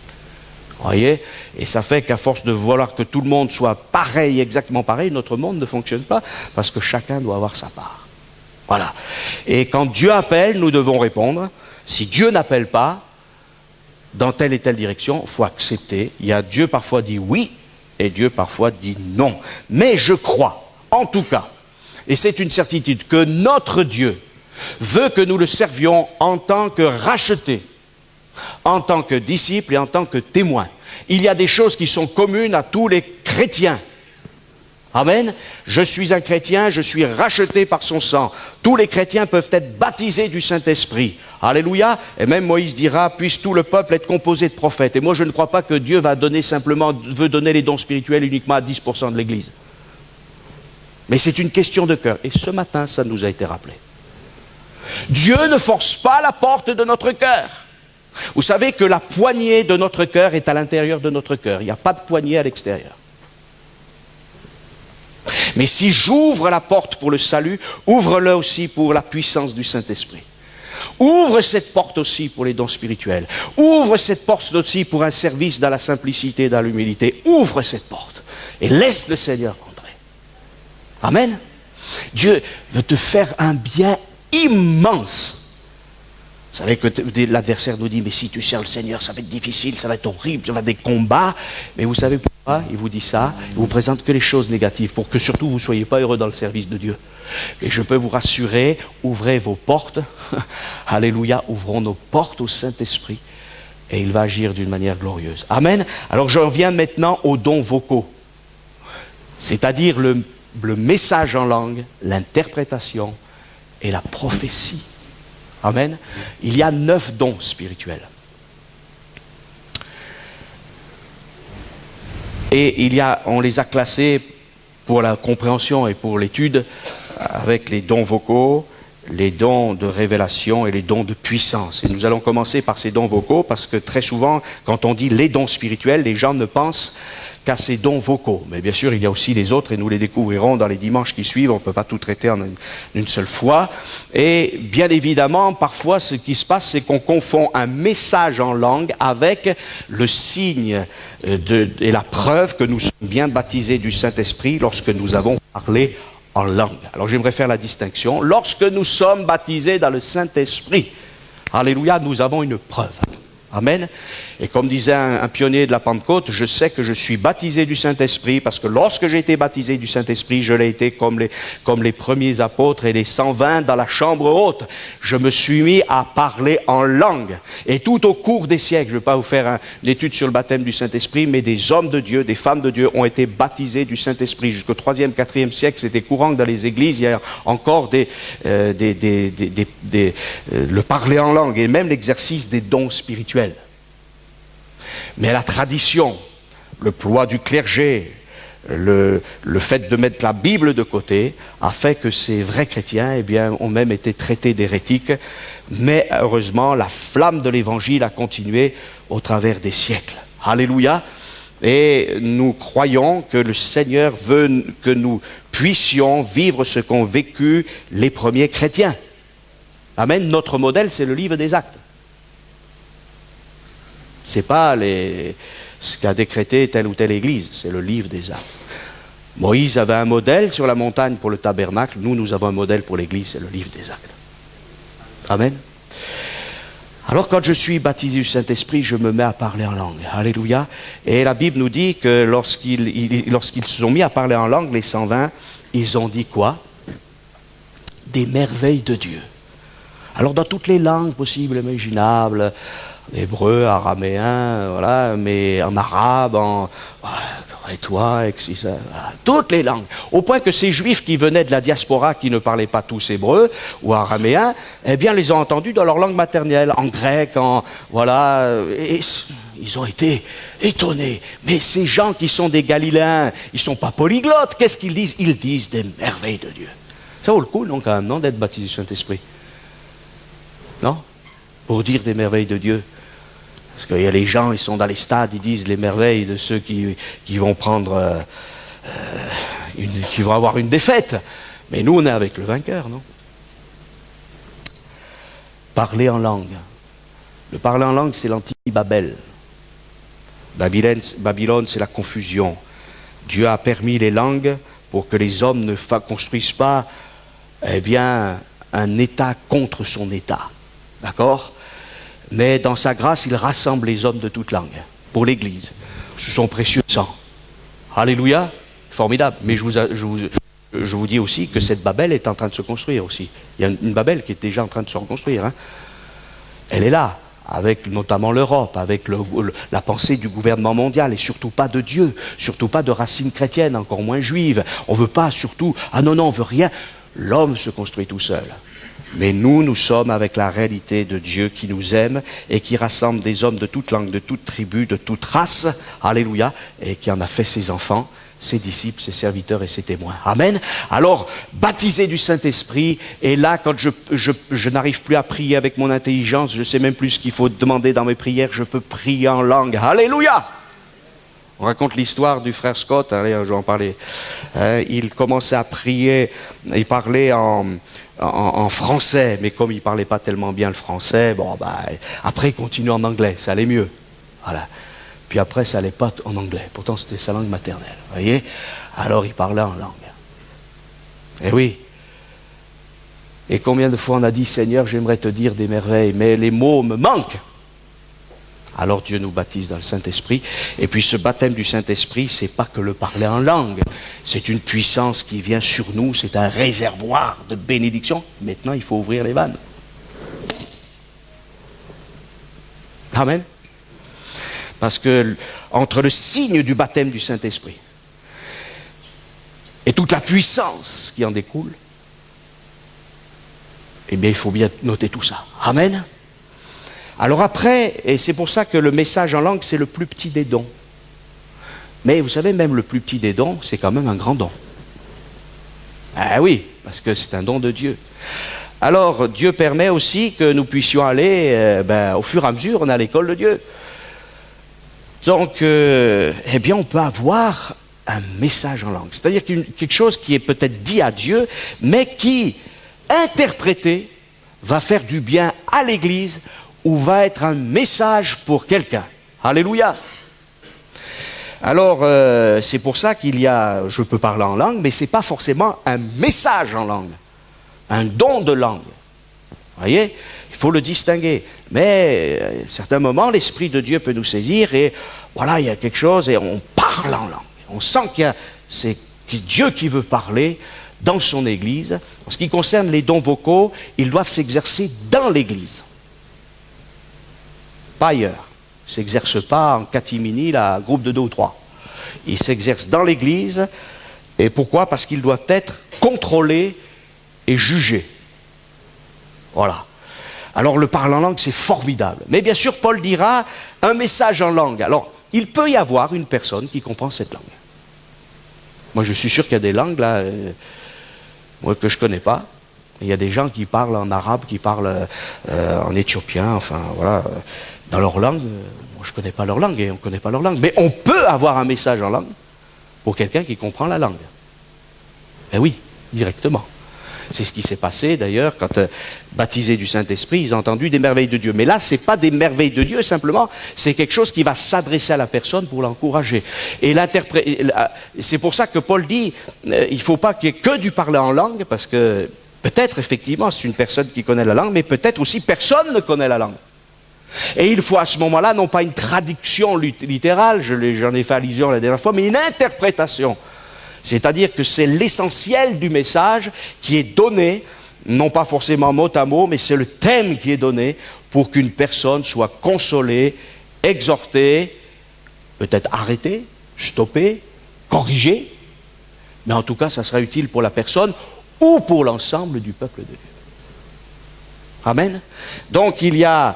Speaker 1: Vous voyez, et ça fait qu'à force de vouloir que tout le monde soit pareil, exactement pareil, notre monde ne fonctionne pas parce que chacun doit avoir sa part. Voilà. Et quand Dieu appelle, nous devons répondre. Si Dieu n'appelle pas, dans telle et telle direction, il faut accepter. Il y a Dieu parfois dit oui et Dieu parfois dit non. Mais je crois, en tout cas, et c'est une certitude, que notre Dieu veut que nous le servions en tant que rachetés, en tant que disciples et en tant que témoins. Il y a des choses qui sont communes à tous les chrétiens. Amen. Je suis un chrétien, je suis racheté par son sang. Tous les chrétiens peuvent être baptisés du Saint-Esprit. Alléluia. Et même Moïse dira, puisse tout le peuple être composé de prophètes. Et moi je ne crois pas que Dieu veut donner les dons spirituels uniquement à 10% de l'Église. Mais c'est une question de cœur. Et ce matin, ça nous a été rappelé. Dieu ne force pas la porte de notre cœur. Vous savez que la poignée de notre cœur est à l'intérieur de notre cœur. Il n'y a pas de poignée à l'extérieur. Mais si j'ouvre la porte pour le salut, ouvre-le aussi pour la puissance du Saint-Esprit. Ouvre cette porte aussi pour les dons spirituels. Ouvre cette porte aussi pour un service dans la simplicité et dans l'humilité. Ouvre cette porte et laisse le Seigneur entrer. Amen. Dieu veut te faire un bien immense. Vous savez que l'adversaire nous dit, mais si tu sers le Seigneur, ça va être difficile, ça va être horrible, ça va être des combats. Mais vous savez pourquoi il vous dit ça? Il vous présente que les choses négatives pour que surtout vous ne soyez pas heureux dans le service de Dieu. Et je peux vous rassurer, ouvrez vos portes. Alléluia, ouvrons nos portes au Saint-Esprit. Et il va agir d'une manière glorieuse. Amen. Alors je reviens maintenant aux dons vocaux. C'est-à-dire le message en langue, l'interprétation et la prophétie. Amen. Il y a 9 dons spirituels. Et on les a classés pour la compréhension et pour l'étude avec les dons vocaux, les dons de révélation et les dons de puissance. Et nous allons commencer par ces dons vocaux parce que très souvent, quand on dit les dons spirituels, les gens ne pensent qu'à ces dons vocaux. Mais bien sûr, il y a aussi les autres et nous les découvrirons dans les dimanches qui suivent. On ne peut pas tout traiter en une seule fois. Et bien évidemment, parfois, ce qui se passe, c'est qu'on confond un message en langue avec le signe et la preuve que nous sommes bien baptisés du Saint-Esprit lorsque nous avons parlé en langue. Alors j'aimerais faire la distinction. Lorsque nous sommes baptisés dans le Saint-Esprit, alléluia, nous avons une preuve. Amen. Et comme disait un pionnier de la Pentecôte, je sais que je suis baptisé du Saint-Esprit parce que lorsque j'ai été baptisé du Saint-Esprit, je l'ai été comme les premiers apôtres et les 120 dans la chambre haute. Je me suis mis à parler en langue. Et tout au cours des siècles, je ne vais pas vous faire une étude sur le baptême du Saint-Esprit, mais des hommes de Dieu, des femmes de Dieu ont été baptisés du Saint-Esprit. Jusqu'au 3e, 4e siècle, c'était courant que dans les églises, il y a encore le parler en langue et même l'exercice des dons spirituels. Mais la tradition, le poids du clergé, le fait de mettre la Bible de côté a fait que ces vrais chrétiens ont même été traités d'hérétiques. Mais heureusement, la flamme de l'Évangile a continué au travers des siècles. Alléluia. Et nous croyons que le Seigneur veut que nous puissions vivre ce qu'ont vécu les premiers chrétiens. Amen. Notre modèle, c'est le livre des Actes. Ce n'est pas ce qu'a décrété telle ou telle église, c'est le livre des Actes. Moïse avait un modèle sur la montagne pour le tabernacle, nous avons un modèle pour l'église, c'est le livre des Actes. Amen. Alors quand je suis baptisé du Saint-Esprit, je me mets à parler en langue. Alléluia. Et la Bible nous dit que lorsqu'ils se sont mis à parler en langue, les 120, ils ont dit quoi? Des merveilles de Dieu. Alors dans toutes les langues possibles, imaginables, hébreu, araméen, voilà, mais en arabe, et toi, et ça, voilà. Toutes les langues. Au point que ces Juifs qui venaient de la diaspora, qui ne parlaient pas tous hébreu ou araméen, eh bien, les ont entendus dans leur langue maternelle, en grec, voilà, et ils ont été étonnés. Mais ces gens qui sont des Galiléens, ils ne sont pas polyglottes, qu'est-ce qu'ils disent? Ils disent des merveilles de Dieu. Ça vaut le coup, non, quand même, non, d'être baptisé du Saint-Esprit? Non? Pour dire des merveilles de Dieu. Parce qu'il y a les gens, ils sont dans les stades, ils disent les merveilles de ceux qui vont prendre, qui vont avoir une défaite. Mais nous, on est avec le vainqueur, non? Parler en langue. Le parler en langue, c'est l'anti-Babel. Babylone, c'est la confusion. Dieu a permis les langues pour que les hommes ne construisent pas, eh bien, un État contre son État. D'accord? Mais dans sa grâce, il rassemble les hommes de toutes langues pour l'Église. Ce sont précieux sang. Alléluia, formidable. Mais je vous dis aussi que cette Babel est en train de se construire aussi. Il y a une Babel qui est déjà en train de se reconstruire. Hein. Elle est là, avec notamment l'Europe, avec la pensée du gouvernement mondial, et surtout pas de Dieu, surtout pas de racines chrétiennes, encore moins juives. On ne veut pas surtout, ah non, on ne veut rien. L'homme se construit tout seul. Mais nous sommes avec la réalité de Dieu qui nous aime et qui rassemble des hommes de toute langue, de toute tribu, de toute race, alléluia, et qui en a fait ses enfants, ses disciples, ses serviteurs et ses témoins. Amen. Alors, baptisé du Saint-Esprit, et là, quand je n'arrive plus à prier avec mon intelligence, je ne sais même plus ce qu'il faut demander dans mes prières, je peux prier en langue. Alléluia. On raconte l'histoire du frère Scott, allez, je vais en parler. Il commençait à prier, il parlait en français, mais comme il ne parlait pas tellement bien le français, après il continuait en anglais, ça allait mieux. Voilà. Puis après, ça n'allait pas en anglais, pourtant c'était sa langue maternelle, vous voyez? Alors il parlait en langue. Eh oui. Et combien de fois on a dit, Seigneur, j'aimerais te dire des merveilles, mais les mots me manquent. Alors Dieu nous baptise dans le Saint-Esprit. Et puis ce baptême du Saint-Esprit, c'est pas que le parler en langue. C'est une puissance qui vient sur nous, c'est un réservoir de bénédiction. Maintenant, il faut ouvrir les vannes. Amen. Parce que entre le signe du baptême du Saint-Esprit et toute la puissance qui en découle, eh bien, il faut bien noter tout ça. Amen. Alors après, et c'est pour ça que le message en langue, c'est le plus petit des dons. Mais vous savez, même le plus petit des dons, c'est quand même un grand don. Ah oui, parce que c'est un don de Dieu. Alors, Dieu permet aussi que nous puissions aller, au fur et à mesure, on est à l'école de Dieu. Donc, eh bien, on peut avoir un message en langue. C'est-à-dire quelque chose qui est peut-être dit à Dieu, mais qui, interprété, va faire du bien à l'Église, ou va être un message pour quelqu'un. Alléluia. Alors, c'est pour ça qu'il y a, je peux parler en langue, mais ce n'est pas forcément un message en langue, un don de langue. Vous voyez, il faut le distinguer. Mais à certains moments, l'Esprit de Dieu peut nous saisir et voilà, il y a quelque chose et on parle en langue. On sent c'est Dieu qui veut parler dans son Église. En ce qui concerne les dons vocaux, ils doivent s'exercer dans l'Église. Pas ailleurs. Ils ne s'exercent pas en catimini, là, groupe de 2 ou 3. Ils s'exercent dans l'Église. Et pourquoi? Parce qu'ils doivent être contrôlés et jugés. Voilà. Alors le parler en langue, c'est formidable. Mais bien sûr, Paul dira un message en langue. Alors, il peut y avoir une personne qui comprend cette langue. Moi, je suis sûr qu'il y a des langues, là, moi, que je ne connais pas. Il y a des gens qui parlent en arabe, qui parlent en éthiopien, enfin, voilà... Dans leur langue, moi je ne connais pas leur langue et on ne connaît pas leur langue. Mais on peut avoir un message en langue pour quelqu'un qui comprend la langue. Eh oui, directement. C'est ce qui s'est passé d'ailleurs quand baptisés du Saint-Esprit, ils ont entendu des merveilles de Dieu. Mais là, ce n'est pas des merveilles de Dieu simplement, c'est quelque chose qui va s'adresser à la personne pour l'encourager. Et c'est pour ça que Paul dit, il ne faut pas qu'il y ait que du parler en langue, parce que peut-être effectivement c'est une personne qui connaît la langue, mais peut-être aussi personne ne connaît la langue. Et il faut à ce moment-là, non pas une traduction littérale, j'en ai fait allusion la dernière fois, mais une interprétation. C'est-à-dire que c'est l'essentiel du message qui est donné, non pas forcément mot à mot, mais c'est le thème qui est donné pour qu'une personne soit consolée, exhortée, peut-être arrêtée, stoppée, corriger, mais en tout cas, ça sera utile pour la personne ou pour l'ensemble du peuple de Dieu. Amen. Donc, il y a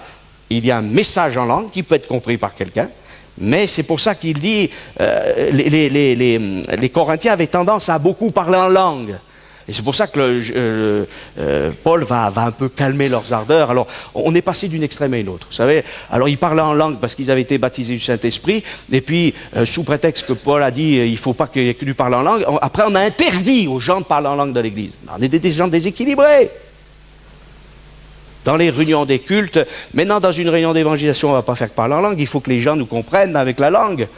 Speaker 1: un message en langue qui peut être compris par quelqu'un, mais c'est pour ça qu'il dit, les Corinthiens avaient tendance à beaucoup parler en langue. Et c'est pour ça que Paul va un peu calmer leurs ardeurs. Alors, on est passé d'une extrême à une autre, vous savez. Alors, ils parlaient en langue parce qu'ils avaient été baptisés du Saint-Esprit, et puis, sous prétexte que Paul a dit, il ne faut pas qu'il y ait que du parler en langue, après, on a interdit aux gens de parler en langue dans l'Église. On est des gens déséquilibrés. Dans les réunions des cultes, maintenant dans une réunion d'évangélisation, on ne va pas faire parler en langue, il faut que les gens nous comprennent avec la langue,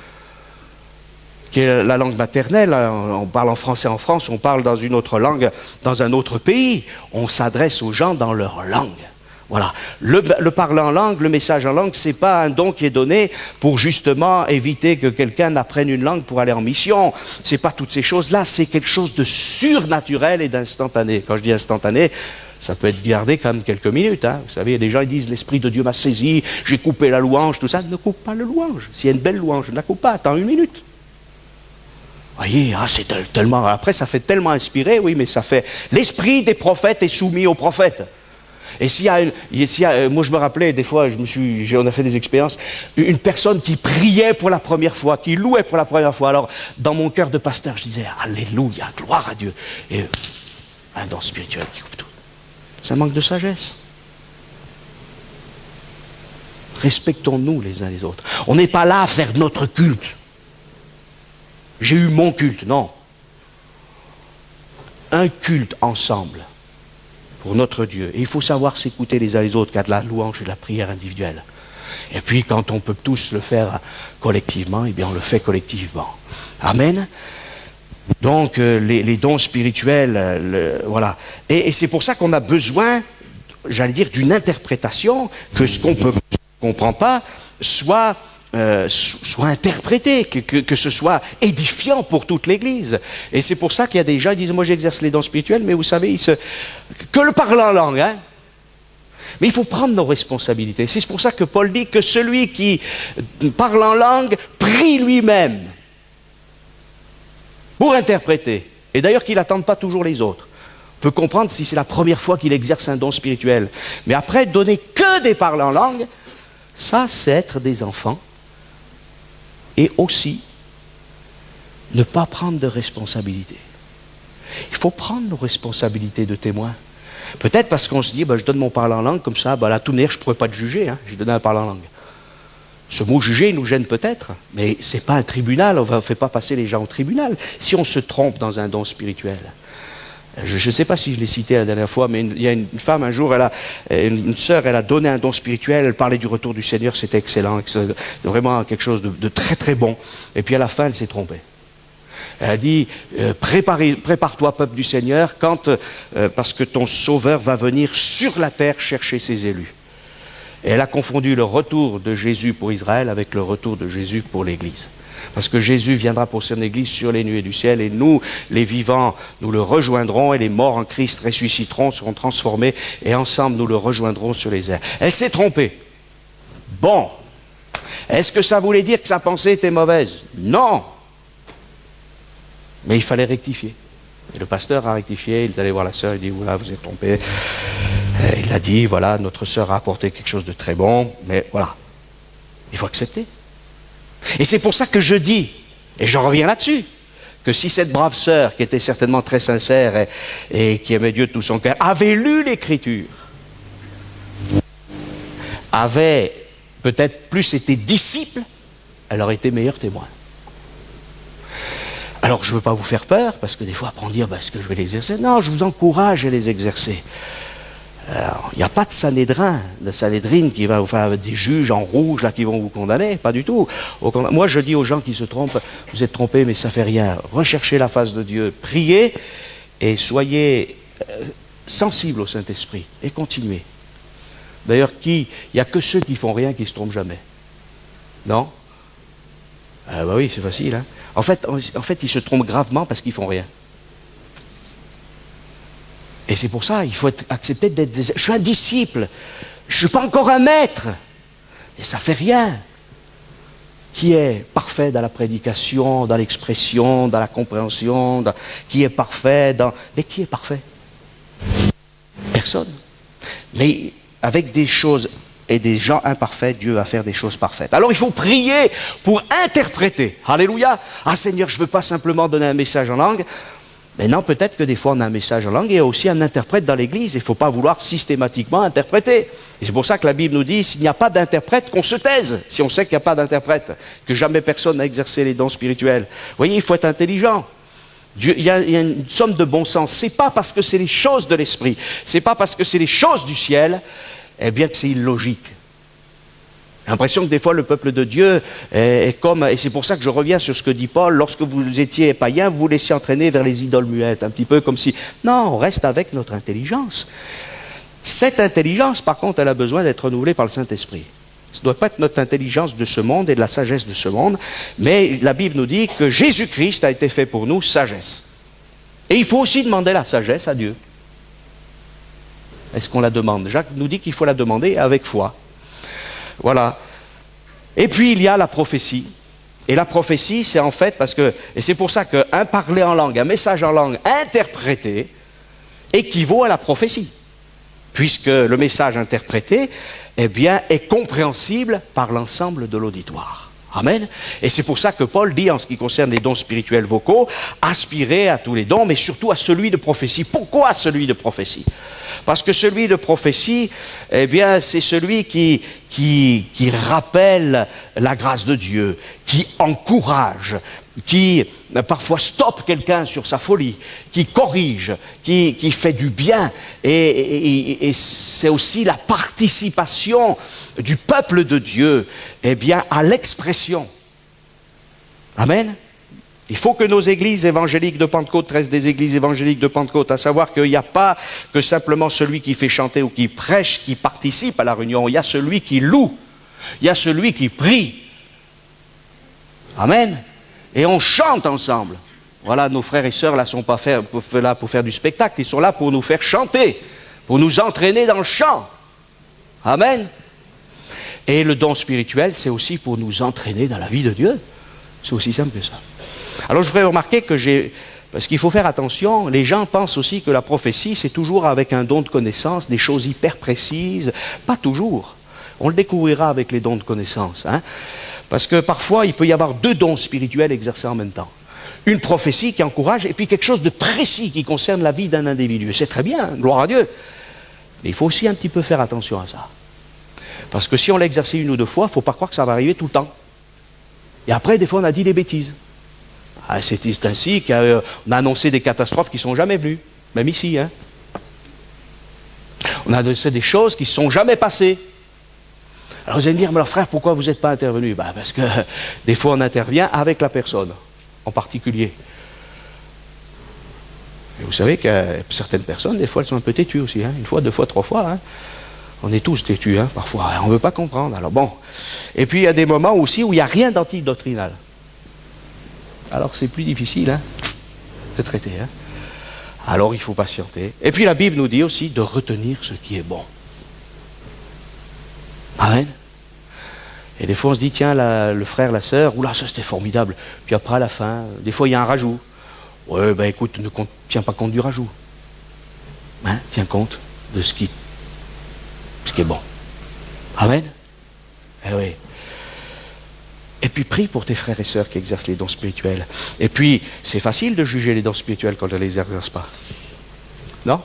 Speaker 1: qui est la langue maternelle. On parle en français en France, on parle dans une autre langue dans un autre pays. On s'adresse aux gens dans leur langue. Voilà. Le parler en langue, le message en langue, ce n'est pas un don qui est donné pour justement éviter que quelqu'un apprenne une langue pour aller en mission. Ce n'est pas toutes ces choses-là, c'est quelque chose de surnaturel et d'instantané. Quand je dis instantané, ça peut être gardé quand même quelques minutes. Hein. Vous savez, il y a des gens qui disent « l'Esprit de Dieu m'a saisi, j'ai coupé la louange », tout ça. Ne coupe pas la louange. S'il y a une belle louange, ne la coupe pas, attends 1 minute. Voyez, c'est tellement... Après, ça fait tellement inspiré, oui, mais ça fait... L'esprit des prophètes est soumis aux prophètes. Et moi, je me rappelais, des fois, on a fait des expériences, une personne qui priait pour la première fois, qui louait pour la première fois. Alors, dans mon cœur de pasteur, je disais « Alléluia, gloire à Dieu ». Et un don spirituel qui coupe tout. C'est un manque de sagesse. Respectons-nous les uns les autres. On n'est pas là à faire notre culte. J'ai eu mon culte, non. Un culte ensemble pour notre Dieu. Et il faut savoir s'écouter les uns les autres, qu'il y a de la louange et de la prière individuelle. Et puis quand on peut tous le faire collectivement, eh bien on le fait collectivement. Amen. Donc, les dons spirituels, voilà. Et c'est pour ça qu'on a besoin, j'allais dire, d'une interprétation, que ce qu'on ne comprend pas soit interprété, que ce soit édifiant pour toute l'Église. Et c'est pour ça qu'il y a des gens qui disent, moi j'exerce les dons spirituels, mais vous savez, que le parler en langue, hein. Mais il faut prendre nos responsabilités. C'est pour ça que Paul dit que celui qui parle en langue prie lui-même pour interpréter. Et d'ailleurs qu'il n'attende pas toujours les autres. On peut comprendre si c'est la première fois qu'il exerce un don spirituel. Mais après, donner que des paroles en langue, ça c'est être des enfants. Et aussi, ne pas prendre de responsabilité. Il faut prendre nos responsabilités de témoins. Peut-être parce qu'on se dit, je donne mon parler en langue, comme ça, à la tournure, je ne pourrais pas te juger. Hein, j'ai donné un parler en langue. Ce mot juger nous gêne peut-être, mais ce n'est pas un tribunal, on ne fait pas passer les gens au tribunal. Si on se trompe dans un don spirituel, je ne sais pas si je l'ai cité la dernière fois, mais il y a une femme un jour, une sœur, elle a donné un don spirituel, elle parlait du retour du Seigneur, c'était excellent, vraiment quelque chose de très très bon. Et puis à la fin, elle s'est trompée. Elle a dit, prépare-toi peuple du Seigneur, parce que ton Sauveur va venir sur la terre chercher ses élus. Et elle a confondu le retour de Jésus pour Israël avec le retour de Jésus pour l'Église. Parce que Jésus viendra pour son Église sur les nuées du ciel et nous, les vivants, nous le rejoindrons et les morts en Christ ressusciteront, seront transformés et ensemble nous le rejoindrons sur les airs. Elle s'est trompée. Bon. Est-ce que ça voulait dire que sa pensée était mauvaise? Non. Mais il fallait rectifier. Et le pasteur a rectifié, il est allé voir la sœur, il dit, voilà, vous êtes trompé. Il a dit, voilà, notre sœur a apporté quelque chose de très bon, mais voilà, il faut accepter. Et c'est pour ça que je dis, et j'en reviens là-dessus, que si cette brave sœur, qui était certainement très sincère et qui aimait Dieu de tout son cœur, avait lu l'Écriture, avait peut-être plus été disciple, elle aurait été meilleure témoin. Alors, je ne veux pas vous faire peur, parce que des fois, après on dit, est-ce que je vais les exercer? Non, je vous encourage à les exercer. Il n'y a pas de Sanhédrin qui va vous faire des juges en rouge là, qui vont vous condamner, pas du tout. Moi, je dis aux gens qui se trompent, vous êtes trompés, mais ça ne fait rien. Recherchez la face de Dieu, priez et soyez sensibles au Saint-Esprit et continuez. D'ailleurs, il n'y a que ceux qui ne font rien qui ne se trompent jamais. Non? Oui, c'est facile. Hein? En fait, ils se trompent gravement parce qu'ils ne font rien. Et c'est pour ça, il faut accepter d'être je suis un disciple, je ne suis pas encore un maître. Et ça ne fait rien. Qui est parfait dans la prédication, dans l'expression, dans la compréhension, qui est parfait dans... Mais qui est parfait? Personne. Mais avec des choses et des gens imparfaits, Dieu va faire des choses parfaites. Alors il faut prier pour interpréter. Alléluia. Ah Seigneur, je ne veux pas simplement donner un message en langue. Mais non, peut-être que des fois on a un message en langue et il y a aussi un interprète dans l'église. Il ne faut pas vouloir systématiquement interpréter. Et c'est pour ça que la Bible nous dit, s'il n'y a pas d'interprète, qu'on se taise. Si on sait qu'il n'y a pas d'interprète, que jamais personne n'a exercé les dons spirituels. Vous voyez, il faut être intelligent. Il y a une somme de bon sens. C'est pas parce que c'est les choses de l'esprit, c'est pas parce que c'est les choses du ciel, eh bien que c'est illogique. J'ai l'impression que des fois le peuple de Dieu est comme, et c'est pour ça que je reviens sur ce que dit Paul, lorsque vous étiez païen, vous vous laissiez entraîner vers les idoles muettes, un petit peu comme si, non, on reste avec notre intelligence. Cette intelligence, par contre, elle a besoin d'être renouvelée par le Saint-Esprit. Ce ne doit pas être notre intelligence de ce monde et de la sagesse de ce monde, mais la Bible nous dit que Jésus-Christ a été fait pour nous sagesse. Et il faut aussi demander la sagesse à Dieu. Est-ce qu'on la demande? Jacques nous dit qu'il faut la demander avec foi. Voilà. Et puis il y a la prophétie. Et la prophétie, c'est en fait parce que, et c'est pour ça qu'un parler en langue, un message en langue interprété, équivaut à la prophétie. Puisque le message interprété, eh bien, est compréhensible par l'ensemble de l'auditoire. Amen. Et c'est pour ça que Paul dit, en ce qui concerne les dons spirituels vocaux, aspirez à tous les dons, mais surtout à celui de prophétie. Pourquoi celui de prophétie? Parce que celui de prophétie, eh bien, c'est celui qui rappelle la grâce de Dieu, qui encourage, qui parfois stoppe quelqu'un sur sa folie, qui corrige, qui fait du bien. Et c'est aussi la participation du peuple de Dieu, eh bien, à l'expression. Amen. Il faut que nos églises évangéliques de Pentecôte restent des églises évangéliques de Pentecôte, à savoir qu'il n'y a pas que simplement celui qui fait chanter ou qui prêche, qui participe à la réunion. Il y a celui qui loue, il y a celui qui prie. Amen. Et on chante ensemble. Voilà, nos frères et sœurs là sont pas là pour faire du spectacle, ils sont là pour nous faire chanter, pour nous entraîner dans le chant. Amen. Et le don spirituel, c'est aussi pour nous entraîner dans la vie de Dieu. C'est aussi simple que ça. Alors je voudrais remarquer que parce qu'il faut faire attention, les gens pensent aussi que la prophétie, c'est toujours avec un don de connaissance, des choses hyper précises. Pas toujours. On le découvrira avec les dons de connaissance. Hein. Parce que parfois, il peut y avoir deux dons spirituels exercés en même temps. Une prophétie qui encourage, et puis quelque chose de précis qui concerne la vie d'un individu. C'est très bien, gloire à Dieu. Mais il faut aussi un petit peu faire attention à ça. Parce que si on l'a exercé une ou deux fois, il ne faut pas croire que ça va arriver tout le temps. Et après, des fois, on a dit des bêtises. Ah, c'est ainsi qu'on a annoncé des catastrophes qui ne sont jamais venues, même ici. Hein. On a annoncé des choses qui ne sont jamais passées. Alors vous allez me dire, mais alors frère, pourquoi vous n'êtes pas intervenu? Parce que des fois on intervient avec la personne, en particulier. Et vous savez que certaines personnes, des fois, elles sont un peu têtues aussi. Hein. Une fois, deux fois, trois fois. Hein. On est tous têtus, hein, parfois. On ne veut pas comprendre. Alors bon. Et puis il y a des moments aussi où il n'y a rien d'antidoctrinal. Alors c'est plus difficile hein, de traiter. Hein. Alors il faut patienter. Et puis la Bible nous dit aussi de retenir ce qui est bon. Amen. Et des fois on se dit, tiens, le frère, la sœur, oula, ça c'était formidable. Puis après à la fin, des fois il y a un rajout. Ouais, ben écoute, ne tiens pas compte du rajout. Hein, tiens compte de ce qui est bon. Amen. Eh oui. Et puis prie pour tes frères et sœurs qui exercent les dons spirituels. Et puis, c'est facile de juger les dons spirituels quand on ne les exerce pas. Non?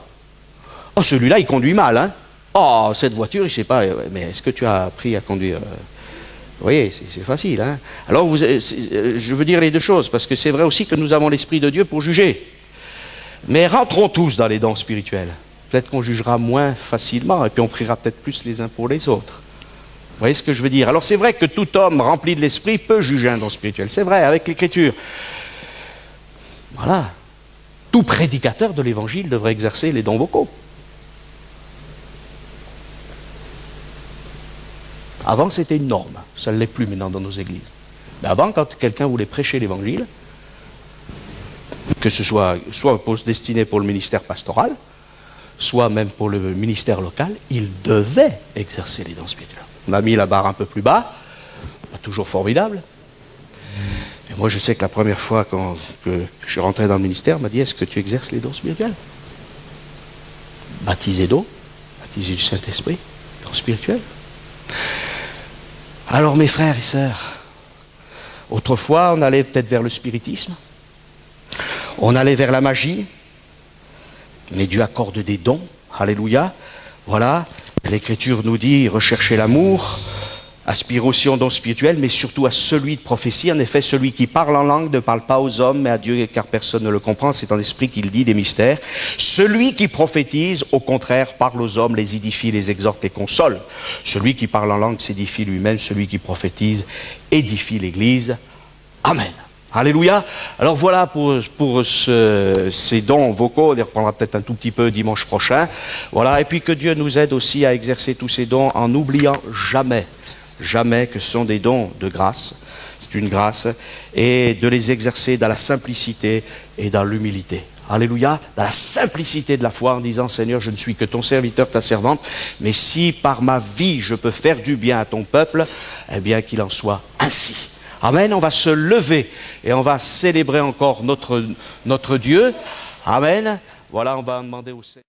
Speaker 1: Oh, celui-là, il conduit mal, hein? Oh, cette voiture, je ne sais pas, mais est-ce que tu as appris à conduire? Vous voyez, c'est facile, hein? Alors, je veux dire les deux choses, parce que c'est vrai aussi que nous avons l'Esprit de Dieu pour juger. Mais rentrons tous dans les dons spirituels. Peut-être qu'on jugera moins facilement, et puis on priera peut-être plus les uns pour les autres. Vous voyez ce que je veux dire? Alors c'est vrai que tout homme rempli de l'esprit peut juger un don spirituel. C'est vrai, avec l'écriture. Voilà. Tout prédicateur de l'évangile devrait exercer les dons vocaux. Avant, c'était une norme. Ça ne l'est plus maintenant dans nos églises. Mais avant, quand quelqu'un voulait prêcher l'évangile, que ce soit pour se destiner pour le ministère pastoral, soit même pour le ministère local, il devait exercer les dons spirituels. On a mis la barre un peu plus bas, pas toujours formidable, Moi, je sais que la première fois que je suis rentré dans le ministère, on m'a dit, est-ce que tu exerces les dons spirituels? Baptisé d'eau, baptisé du Saint-Esprit, dons spirituels. Alors, mes frères et sœurs, autrefois, on allait peut-être vers le spiritisme, on allait vers la magie, mais Dieu accorde des dons, alléluia, voilà, l'Écriture nous dit, recherchez l'amour, aspire aussi aux dons spirituels, mais surtout à celui de prophétie. En effet, celui qui parle en langue ne parle pas aux hommes, mais à Dieu, car personne ne le comprend. C'est en esprit qu'il dit des mystères. Celui qui prophétise, au contraire, parle aux hommes, les édifie, les exhorte, les console. Celui qui parle en langue s'édifie lui-même. Celui qui prophétise édifie l'Église. Amen. Alléluia. Alors voilà pour ces dons vocaux. On les reprendra peut-être un tout petit peu dimanche prochain. Voilà. Et puis que Dieu nous aide aussi à exercer tous ces dons en n'oubliant jamais que ce sont des dons de grâce, c'est une grâce, et de les exercer dans la simplicité et dans l'humilité. Alléluia, dans la simplicité de la foi, en disant, Seigneur, je ne suis que ton serviteur, ta servante, mais si par ma vie je peux faire du bien à ton peuple, eh bien qu'il en soit ainsi. Amen, on va se lever et on va célébrer encore notre Dieu. Amen, voilà, on va demander au Seigneur.